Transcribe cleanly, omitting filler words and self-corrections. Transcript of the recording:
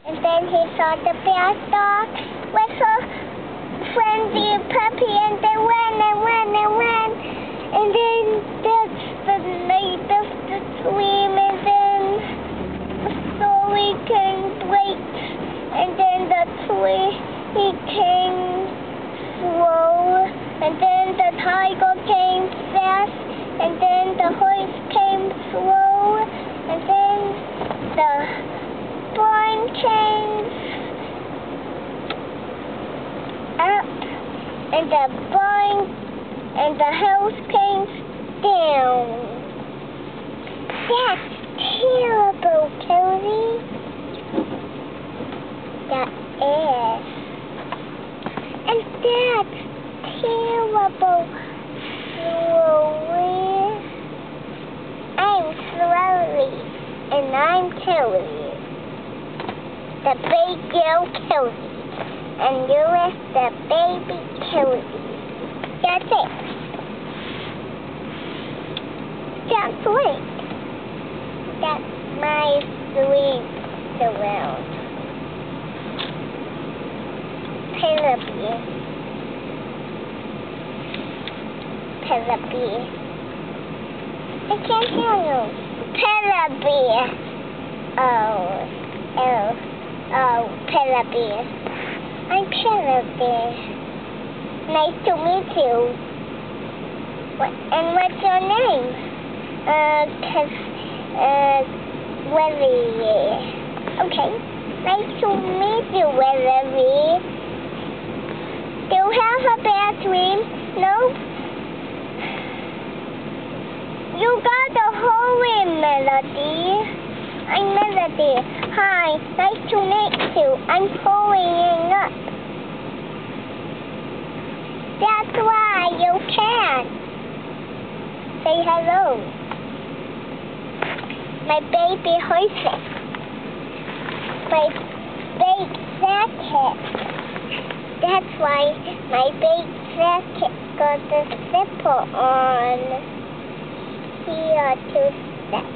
And then he saw the bad dog with a friendly puppy, and they ran and ran and ran. And then that's the night of the dream, and then the story came break, and then the tree he came slow, and then the tiger came fast, and then the horse came slow, and then the barn came up, and the barn and the house came down. That's terrible, Cody. That is. And that's terrible, slowly. I'm slowly, and I'm Cody. The big girl Cody. And you are the baby Cody. That's it. That's sweet. That's my sweet around. Penelope. I can't hear you. Penelope. Penelope. I'm Penelope. Nice to meet you. And what's your name? Willie. Okay. Nice to meet you, Willie. Do you have a bad dream? No? You got a hurry, Melody. I'm Melody. Hi, nice to meet you. I'm hurrying up. That's why you can't say hello. My baby horse. My big jacket. That's why my big jacket got the zipper on here to step.